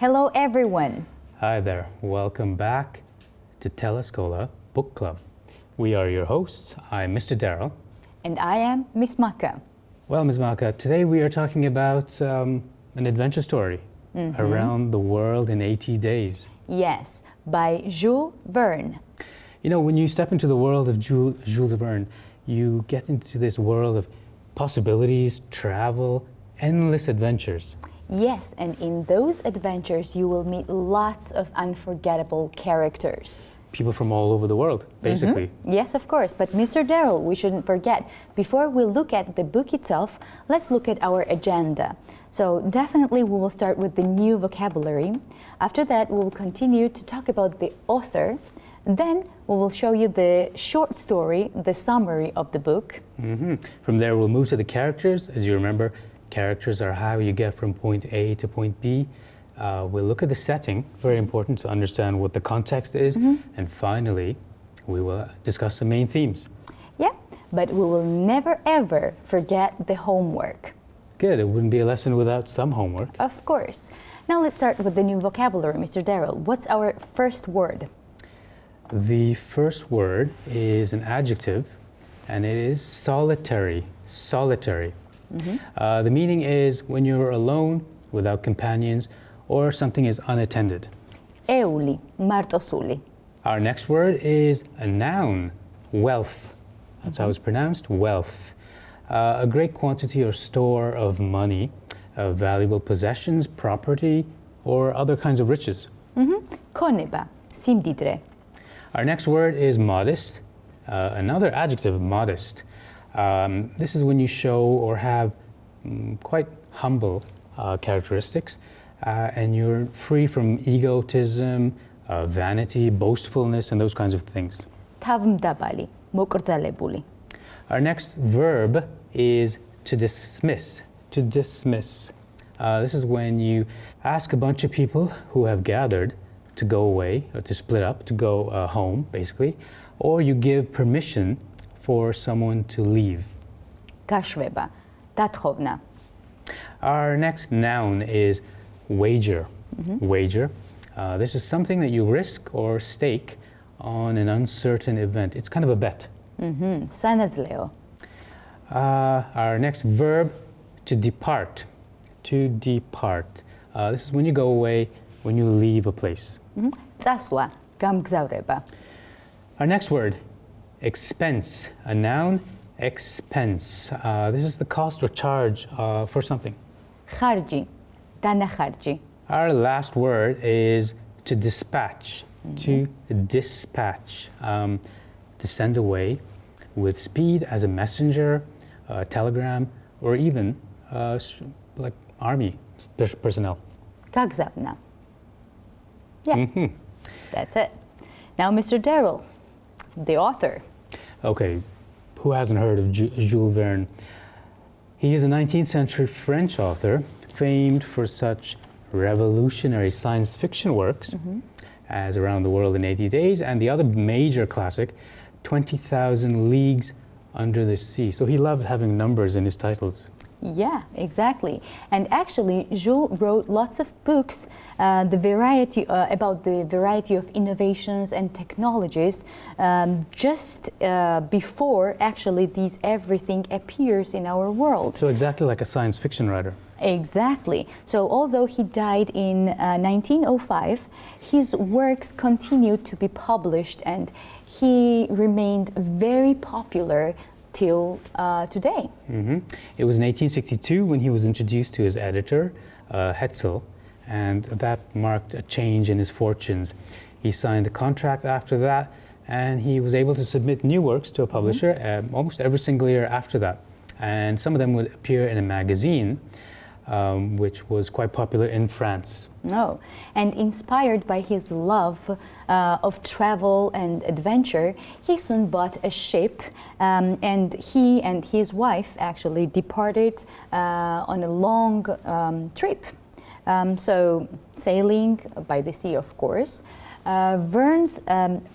Hello everyone. Hi there, welcome back to Telescola Book Club. We are your hosts. I'm Mr. Darrell. And I am Miss Maka. Well, Ms. Maka, today we are talking about an adventure story around the world in 80 days. Yes, by Jules Verne. You know, when you step into the world of Jules Verne, you get into this world of possibilities, travel, endless adventures. Yes, and in those adventures you will meet lots of unforgettable characters. People from all over the world, basically. Yes, of course, but Mr. Darrell, we shouldn't forget, before we look at the book itself, let's look at our agenda. So definitely we will start with the new vocabulary. After that, we will continue to talk about the author. Then we will show you the short story, the summary of the book. From there, we'll move to the characters. As you remember, characters are how you get from point A to point B. We'll look at the setting, very important to understand what the context is. And finally, we will discuss the main themes. Yeah, but we will never ever forget the homework. Good, it wouldn't be a lesson without some homework. Of course. Now let's start with the new vocabulary, Mr. Darrell. What's our first word? The first word is an adjective, and it is solitary. Solitary. The meaning is when you're alone, without companions, or something is unattended. Euli, martosuli. Our next word is a noun, wealth. That's how it's pronounced, wealth. A great quantity or store of money, valuable possessions, property, or other kinds of riches. Koneba, simdidre. Our next word is modest. Another adjective, modest. This is when you show or have quite humble characteristics, and you're free from egotism, vanity, boastfulness, and those kinds of things. Tavmdabali, mokrzalebuli. Our next verb is to dismiss. To dismiss. This is when you ask a bunch of people who have gathered to go away, or to split up, to go home, basically, or you give permission for someone to leave. Gashveba, datchovna. Our next noun is wager. Wager. This is something that you risk or stake on an uncertain event. It's kind of a bet. Sanadzleo. Our next verb, to depart. To depart. This is when you go away, when you leave a place. Tsasla, gamgzaureba. Our next word, expense. A noun, expense. This is the cost or charge for something. Kharji, danakharji. Our last word is to dispatch. To dispatch. To send away with speed as a messenger, a telegram, or even like army personnel. Kagzavna. Yeah, that's it. Now, Mr. Darrell, the author. Okay, who hasn't heard of Jules Verne? He is a 19th century French author, famed for such revolutionary science fiction works as Around the World in 80 Days, and the other major classic, 20,000 Leagues Under the Sea. So he loved having numbers in his titles. Yeah, exactly. And actually, Jules wrote lots of books about the variety of innovations and technologies just before actually everything appears in our world. So exactly like a science fiction writer. Exactly. So although he died in 1905, his works continued to be published, and he remained very popular till today. It was in 1862 when he was introduced to his editor, Hetzel, and that marked a change in his fortunes. He signed a contract after that, and he was able to submit new works to a publisher almost every single year after that. And some of them would appear in a magazine, which was quite popular in France. No, and inspired by his love of travel and adventure, he soon bought a ship, and he and his wife actually departed on a long trip. So sailing by the sea, of course, Verne's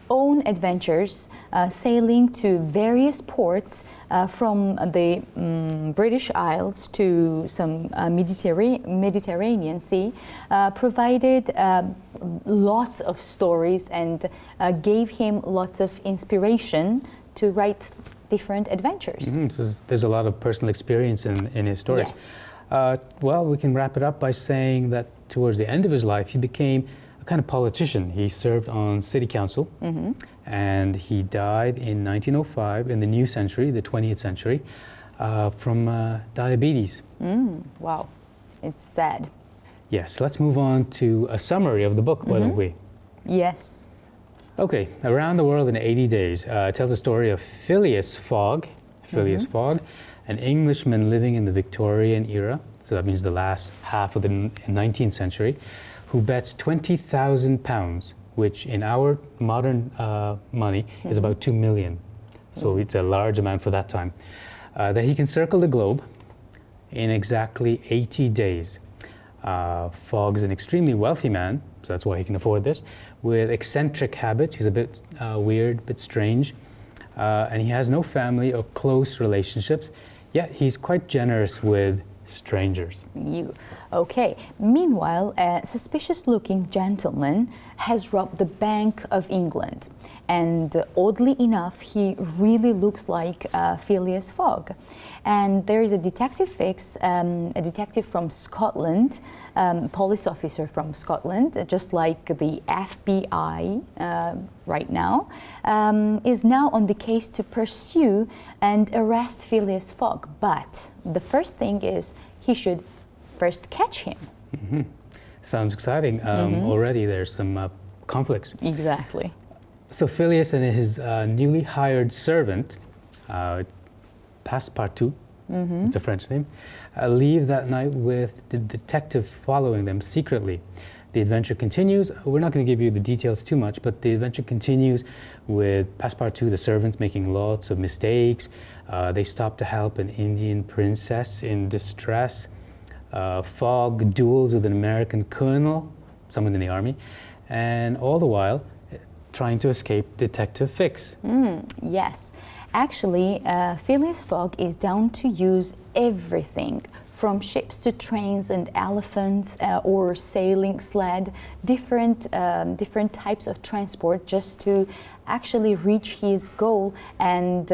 own adventures sailing to various ports from the British Isles to some Mediterranean Sea provided lots of stories and gave him lots of inspiration to write different adventures. So there's a lot of personal experience in his stories. Yes. Well, we can wrap it up by saying that towards the end of his life, he became a kind of politician. He served on city council, and he died in 1905 in the new century, the 20th century, from diabetes. Wow, it's sad. Yes, let's move on to a summary of the book, why don't we? Yes. Okay, Around the World in 80 Days tells the story of Filius Fogg, Fogg, an Englishman living in the Victorian era, so that means the last half of the 19th century, who bets £20,000, which in our modern money is about 2 million. So it's a large amount for that time. That he can circle the globe in exactly 80 days. Fogg is an extremely wealthy man, so that's why he can afford this, with eccentric habits. He's a bit weird, a bit strange, and he has no family or close relationships, yet he's quite generous with strangers. Okay. Meanwhile, a suspicious-looking gentleman has robbed the Bank of England, and oddly enough, he really looks like Filius Fogg. And there is a detective a detective from Scotland, police officer from Scotland, just like the FBI right now, is now on the case to pursue and arrest Filius Fogg. But the first thing is he should first catch him. Sounds exciting. Already there's some conflicts. Exactly. So Filius and his newly hired servant, Passepartout, it's a French name, leave that night with the detective following them secretly. The adventure continues. We're not going to give you the details too much, but the adventure continues with Passepartout, the servant, making lots of mistakes. They stop to help an Indian princess in distress. Fogg duels with an American colonel, someone in the army, and all the while trying to escape Detective Fix. Yes. Actually, Filius Fogg is down to use everything from ships to trains and elephants or sailing sled, different types of transport just to actually reach his goal and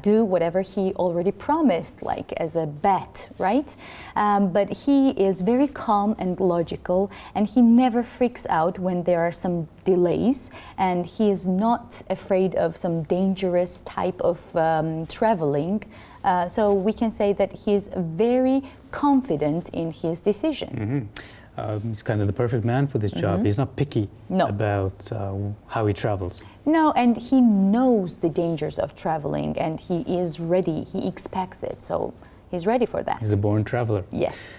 do whatever he already promised, like as a bet, right? But he is very calm and logical, and he never freaks out when there are some delays, and he is not afraid of some dangerous type of traveling. So we can say that he's very confident in his decision. He's kind of the perfect man for this job. He's not picky about how he travels. No, and he knows the dangers of traveling, and he is ready. He expects it, so he's ready for that. He's a born traveler. Yes.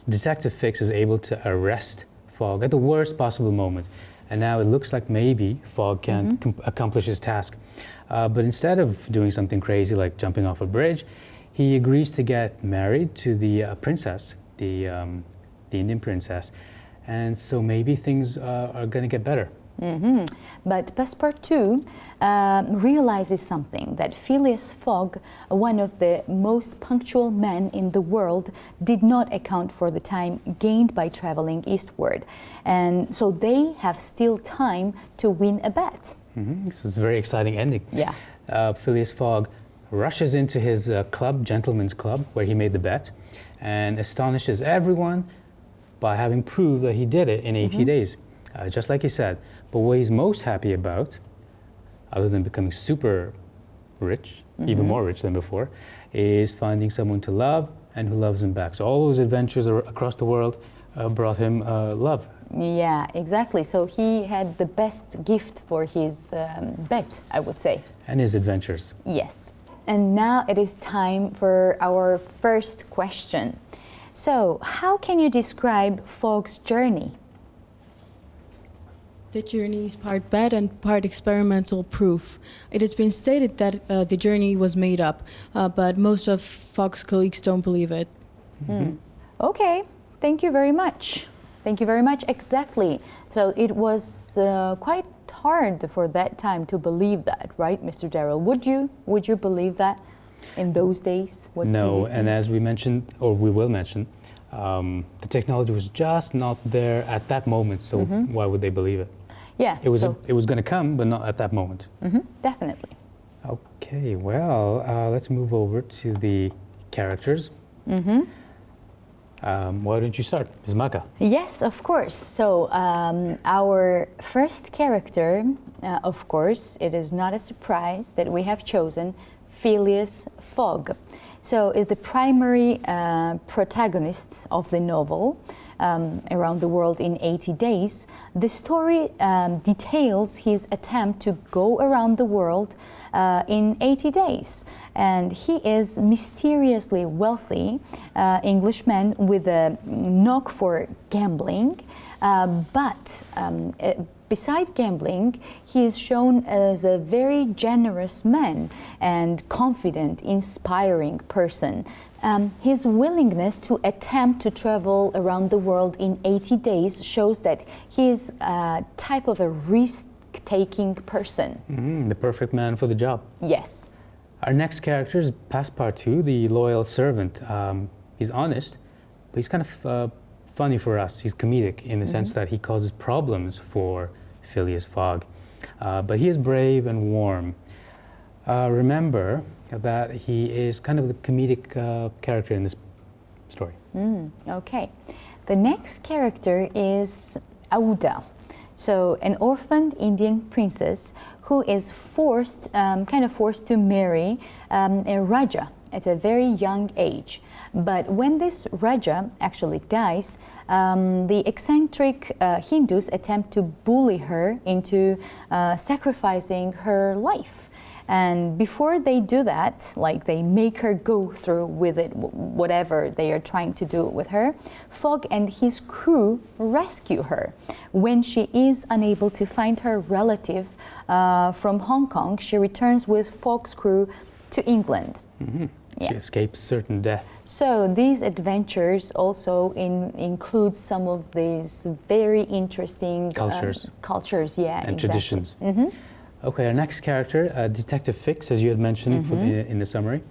Detective Fix is able to arrest Fogg at the worst possible moment, and now it looks like maybe Fogg can accomplish his task. But instead of doing something crazy like jumping off a bridge, he agrees to get married to the princess, the Indian princess, and so maybe things are going to get better. But Passepartout realizes something, that Filius Fogg, one of the most punctual men in the world, did not account for the time gained by traveling eastward, and so they have still time to win a bet. This is a very exciting ending. Yeah. Filius Fogg rushes into his club, Gentleman's Club, where he made the bet, and astonishes everyone by having proved that he did it in 80 days, just like he said. But what he's most happy about, other than becoming super rich, even more rich than before, is finding someone to love and who loves him back. So all those adventures across the world brought him love. Yeah, exactly. So he had the best gift for his bet, I would say. And his adventures. Yes. And now it is time for our first question. So, how can you describe Fogg's journey? The journey is part bet and part experimental proof. It has been stated that the journey was made up, but most of Fogg's colleagues don't believe it. Okay, thank you very much. Thank you very much. Exactly. So it was quite hard for that time to believe that, right, Mr. Darrell? Would you believe that in those days? No, and as we mentioned, or we will mention, the technology was just not there at that moment, so why would they believe it? Yeah. It was going to come, but not at that moment. Definitely. Okay, well, let's move over to the characters. Why don't you start, Ms. Maka? Yes, of course. So our first character, of course, it is not a surprise that we have chosen Filius Fogg. So is the primary protagonist of the novel, Around the World in 80 Days. The story details his attempt to go around the world in 80 days. And he is mysteriously wealthy Englishman with a knock for gambling, but beside gambling, he is shown as a very generous man and confident, inspiring person. His willingness to attempt to travel around the world in 80 days shows that he is a type of a risk-taking person. The perfect man for the job. Yes. Our next character is Passepartout, the loyal servant. He's honest, but he's kind of funny for us. He's comedic in the sense that he causes problems for Filius Fogg. But he is brave and warm. Remember that he is kind of the comedic character in this story. Okay. The next character is Auda. So an orphaned Indian princess who is kind of forced to marry a Raja at a very young age. But when this Raja actually dies, the eccentric Hindus attempt to bully her into sacrificing her life. And before they do that, like they make her go through with it, whatever they are trying to do with her, Fogg and his crew rescue her. When she is unable to find her relative from Hong Kong, she returns with Fogg's crew to England. She escapes certain death. So these adventures also include some of these very interesting cultures, and traditions. Okay, our next character, Detective Fix, as you had mentioned in the summary.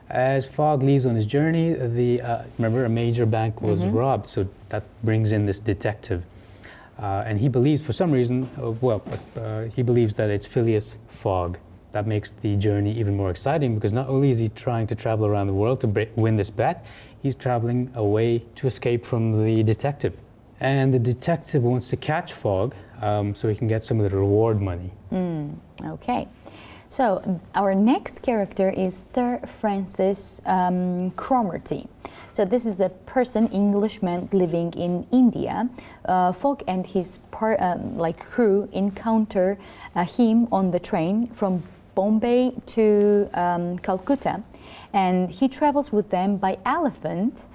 As Fogg leaves on his journey, remember a major bank was robbed, so that brings in this detective. And he believes, for some reason, he believes that it's Filius Fogg. That makes the journey even more exciting because not only is he trying to travel around the world to win this bet, he's traveling away to escape from the detective. And the detective wants to catch Fogg so he can get some of the reward money. Okay. So our next character is Sir Francis Cromerty. So this is a person, Englishman living in India. Fogg and his crew encounter him on the train from Bombay to Calcutta, and he travels with them by elephant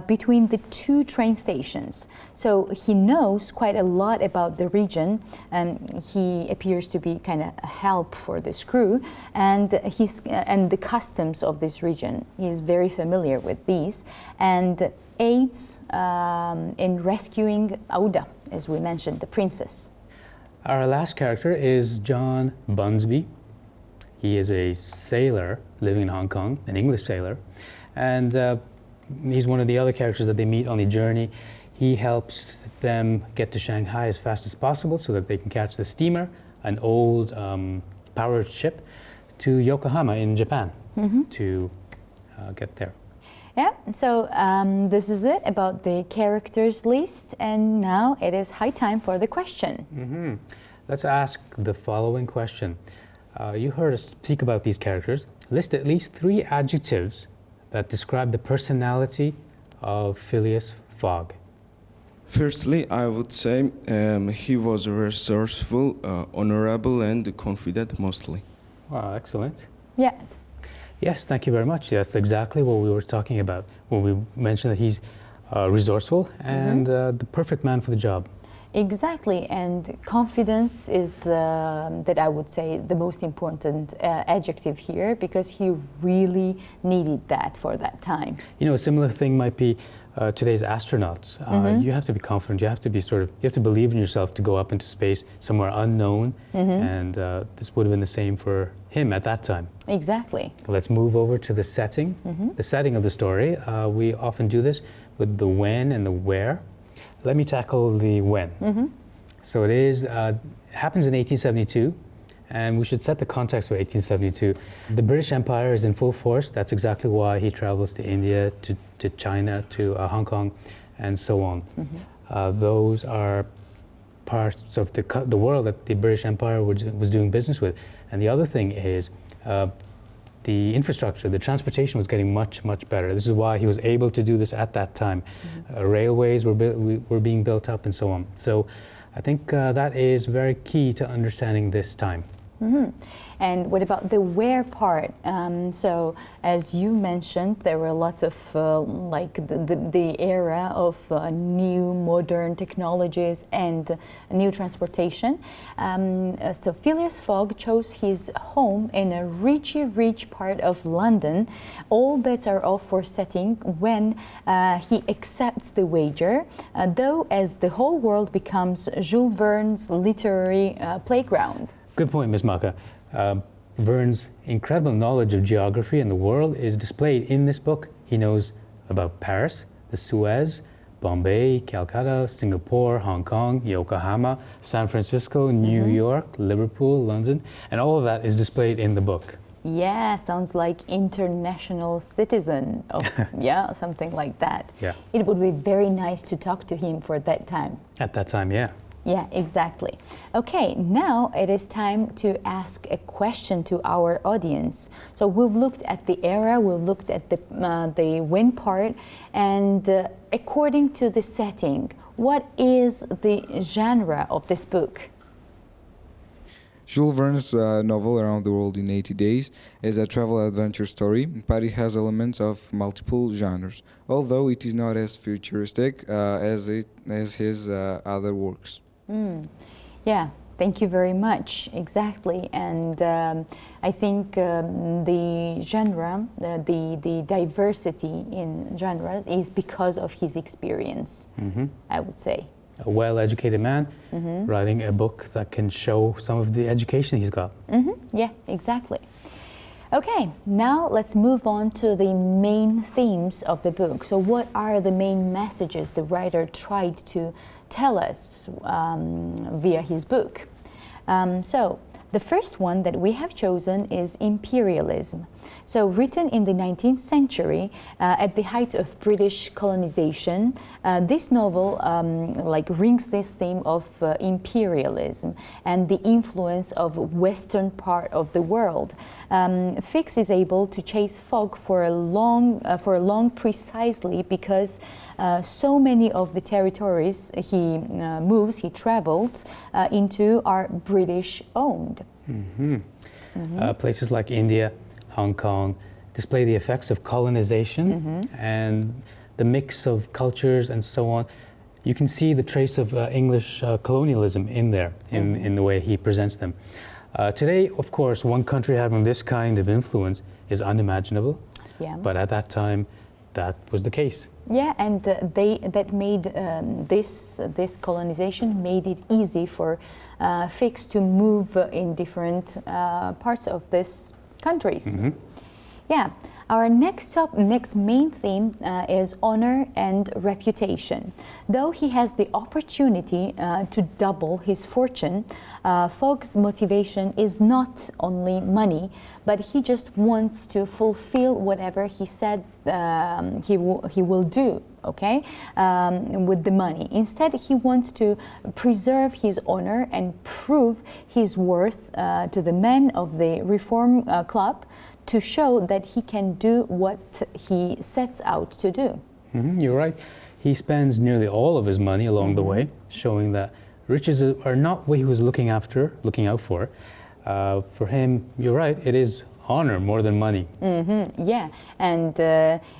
between the two train stations. So he knows quite a lot about the region, and he appears to be kind of a help for this crew, and the customs of this region. He's very familiar with these, and aids in rescuing Auda, as we mentioned, the princess. Our last character is John Bunsby. He is a sailor living in Hong Kong, an English sailor, and he's one of the other characters that they meet on the journey. He helps them get to Shanghai as fast as possible so that they can catch the steamer, an old powered ship, to Yokohama in Japan to get there. Yeah, so this is it about the characters list, and now it is high time for the question. Let's ask the following question. You heard us speak about these characters. List at least 3 adjectives that describe the personality of Filius Fogg. Firstly, I would say he was resourceful, honorable, and confident mostly. Wow, excellent. Yeah. Yes, thank you very much. That's exactly what we were talking about when we mentioned that he's resourceful and the perfect man for the job. Exactly, and confidence is that I would say the most important adjective here, because he really needed that for that time. You know, a similar thing might be today's astronauts. You have to be confident. You have to be you have to believe in yourself to go up into space somewhere unknown. And this would have been the same for him at that time. Exactly. Let's move over to the setting. The setting of the story. We often do this with the when and the where. Let me tackle the when. So it happens in 1872. And we should set the context for 1872. The British Empire is in full force. That's exactly why he travels to India, to China, to Hong Kong, and so on. Those are parts of the world that the British Empire was doing business with. And the other thing is the infrastructure, the transportation was getting much, much better. This is why he was able to do this at that time. Railways were being built up and so on. So I think that is very key to understanding this time. And what about the where part? So as you mentioned, there were lots of like the era of new modern technologies and new transportation. So Filius Fogg chose his home in a rich part of London. All bets are off for setting when he accepts the wager, though as the whole world becomes Jules Verne's literary playground. Good point, Ms. Maka. Verne's incredible knowledge of geography and the world is displayed in this book. He knows about Paris, the Suez, Bombay, Calcutta, Singapore, Hong Kong, Yokohama, San Francisco, New York, Liverpool, London, and all of that is displayed in the book. Yeah, sounds like international citizen. Yeah, something like that. Yeah. It would be very nice to talk to him for that time. At that time, yeah. Yeah, exactly. Okay, now it is time to ask a question to our audience. So we've looked at the era, we've looked at the when part, and according to the setting, what is the genre of this book? Jules Verne's novel Around the World in 80 Days is a travel adventure story, but it has elements of multiple genres, although it is not as futuristic as his other works. Yeah, thank you very much. Exactly, and I think the genre, the diversity in genres is because of his experience, I would say. A well-educated man writing a book that can show some of the education he's got. Yeah, exactly. Okay, now let's move on to the main themes of the book. So what are the main messages the writer tried to tell us via his book? So the first one that we have chosen is imperialism. So written in the 19th century, at the height of British colonization, this novel rings this theme of imperialism and the influence of Western part of the world. Fix is able to chase Fogg for a long precisely because so many of the territories he travels into are British owned. Places like India, Hong Kong display the effects of colonization and the mix of cultures and so on. You can see the trace of English colonialism in there, in the way he presents them. Today, of course, one country having this kind of influence is unimaginable, but at that time, that was the case. Yeah, and this colonization made it easy for Fix to move in different parts of this countries. Yeah, our next main theme is honor and reputation. Though he has the opportunity to double his fortune, Fogg's motivation is not only money, but he just wants to fulfill whatever he said he will do, okay, with the money. Instead, he wants to preserve his honor and prove his worth to the men of the Reform Club, to show that he can do what he sets out to do. You're right. He spends nearly all of his money along the way, showing that riches are not what he was looking out for. For him, you're right, it is honor more than money. Yeah, and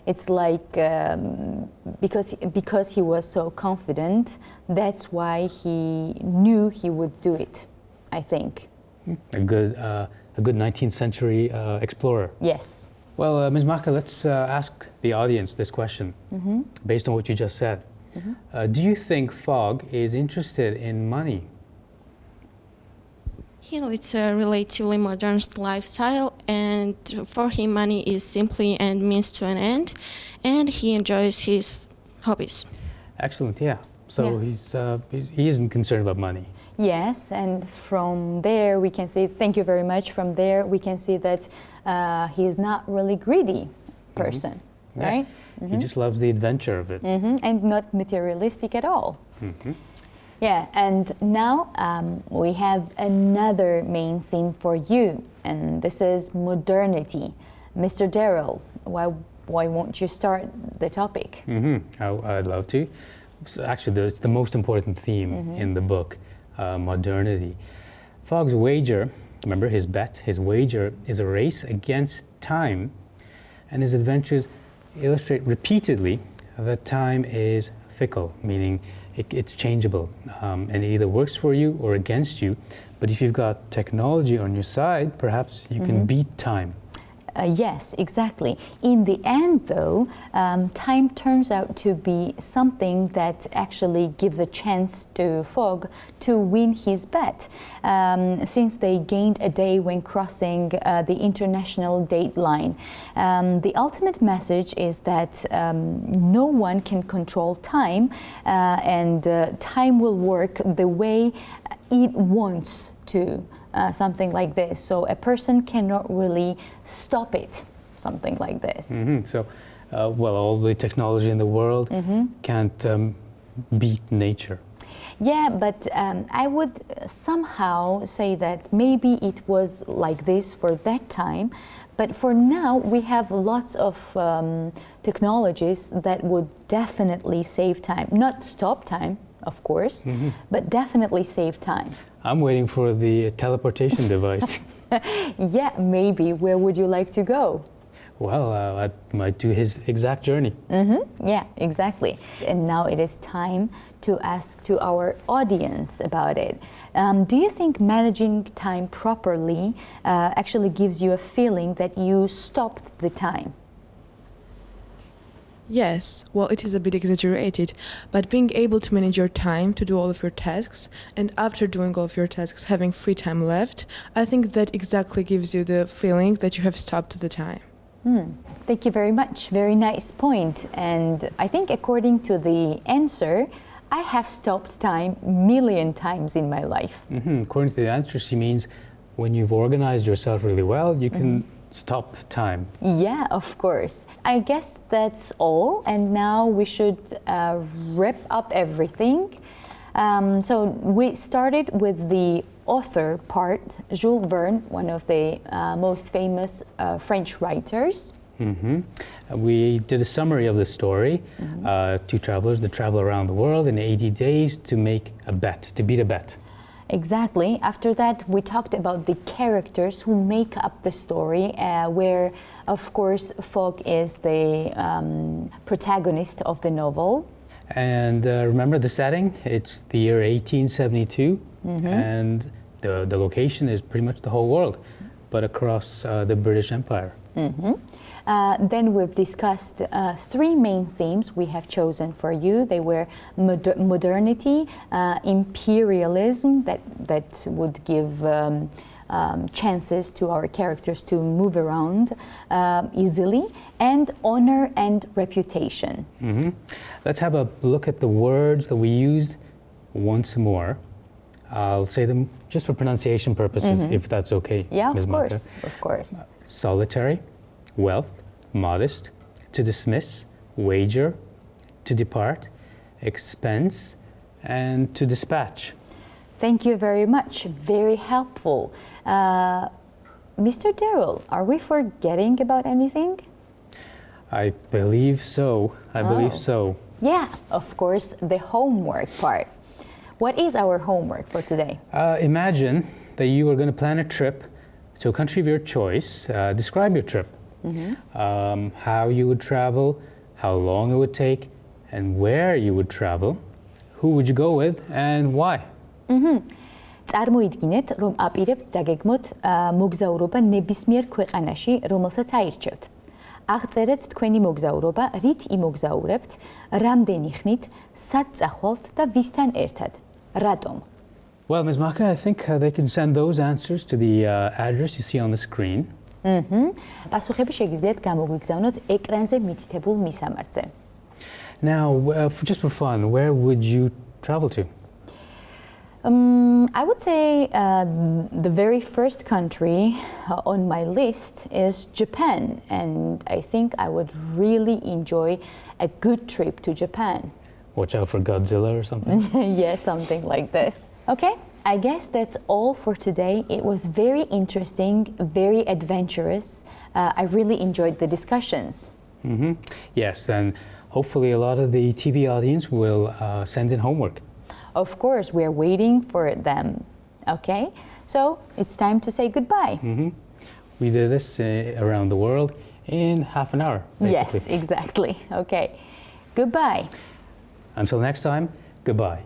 it's like because he was so confident, that's why he knew he would do it, I think. A good 19th century explorer. Yes, Well, Ms. Maka, let's ask the audience this question based on what you just said. Do you think Fogg is interested in money? He leads a relatively modern lifestyle, and for him money is simply a means to an end, and he enjoys his hobbies. Excellent, yeah. So he isn't concerned about money. Yes, and from there we can see, thank you very much, from there we can see that he is not really greedy person, right? He just loves the adventure of it. And not materialistic at all. Yeah, and now we have another main theme for you, and this is modernity. Mr. Darrell, why won't you start the topic? I'd love to. So actually, it's the most important theme in the book, modernity. Fogg's wager, remember his bet, his wager is a race against time, and his adventures illustrate repeatedly that time is fickle, meaning it's changeable, and it either works for you or against you. But if you've got technology on your side, perhaps you can beat time. Yes, exactly. In the end, though, time turns out to be something that actually gives a chance to Fogg to win his bet, since they gained a day when crossing the international date line. The ultimate message is that no one can control time, and time will work the way it wants to. Something like this. So a person cannot really stop it, something like this. So, well, all the technology in the world can't beat nature. Yeah, but I would somehow say that maybe it was like this for that time, but for now we have lots of technologies that would definitely save time. Not stop time, of course, but definitely save time. I'm waiting for the teleportation device. Yeah, maybe. Where would you like to go? Well, I might do his exact journey. Yeah, exactly. And now it is time to ask to our audience about it. Do you think managing time properly actually gives you a feeling that you stopped the time? Yes, well, it is a bit exaggerated, but being able to manage your time to do all of your tasks, and after doing all of your tasks, having free time left, I think that exactly gives you the feeling that you have stopped the time. Thank you very much. Very nice point. And I think according to the answer, I have stopped time a million times in my life. According to the answer, she means when you've organized yourself really well, you can stop time. Yeah, of course. I guess that's all. And now we should wrap up everything. So we started with the author part, Jules Verne, one of the most famous French writers. We did a summary of the story. Two travelers that travel around the world in 80 days to make a bet, to beat a bet. Exactly. After that, we talked about the characters who make up the story, where, of course, Fogg is the protagonist of the novel. And remember the setting? It's the year 1872, and the location is pretty much the whole world, but across the British Empire. Then we've discussed three main themes we have chosen for you. They were modernity, imperialism, that would give chances to our characters to move around easily, and honor and reputation. Let's have a look at the words that we used once more. I'll say them just for pronunciation purposes, if that's okay. Yeah, Ms. of Maka. course, of course. Solitary, wealth, modest, to dismiss, wager, to depart, expense, and to dispatch. Thank you very much. Very helpful. Mr. Darrell, are we forgetting about anything? I believe so. I believe so. Yeah, of course, the homework part. What is our homework for today? Imagine that you are going to plan a trip to a country of your choice. Describe your trip. How you would travel, how long it would take, and where you would travel. Who would you go with and why? წარმოიდგინეთ, რომ აპირებთ დაგეგმოთ მოგზაურობა ნებისმიერ ქვეყანაში, რომელსაც აირჩევთ. აღწერეთ თქვენი მოგზაურობა, რით იმოგზაურებთ, რამდენი ხნით, სად წახვალთ და ვისთან ერთად. Ratom. Well, Ms. Maka, I think they can send those answers to the address you see on the screen. პასუხები შეგიძლიათ გამოგვიგზავნოთ ეკრანზე მითითებულ მისამართზე. Now, just for fun, where would you travel to? I would say the very first country on my list is Japan, and I think I would really enjoy a good trip to Japan. Watch out for Godzilla or something? Yes, something like this. Okay, I guess that's all for today. It was very interesting, very adventurous. I really enjoyed the discussions. Yes, and hopefully a lot of the TV audience will send in homework. Of course, we are waiting for them. Okay, so it's time to say goodbye. We did this around the world in half an hour, basically. Yes, exactly. Okay, goodbye. Until next time, goodbye.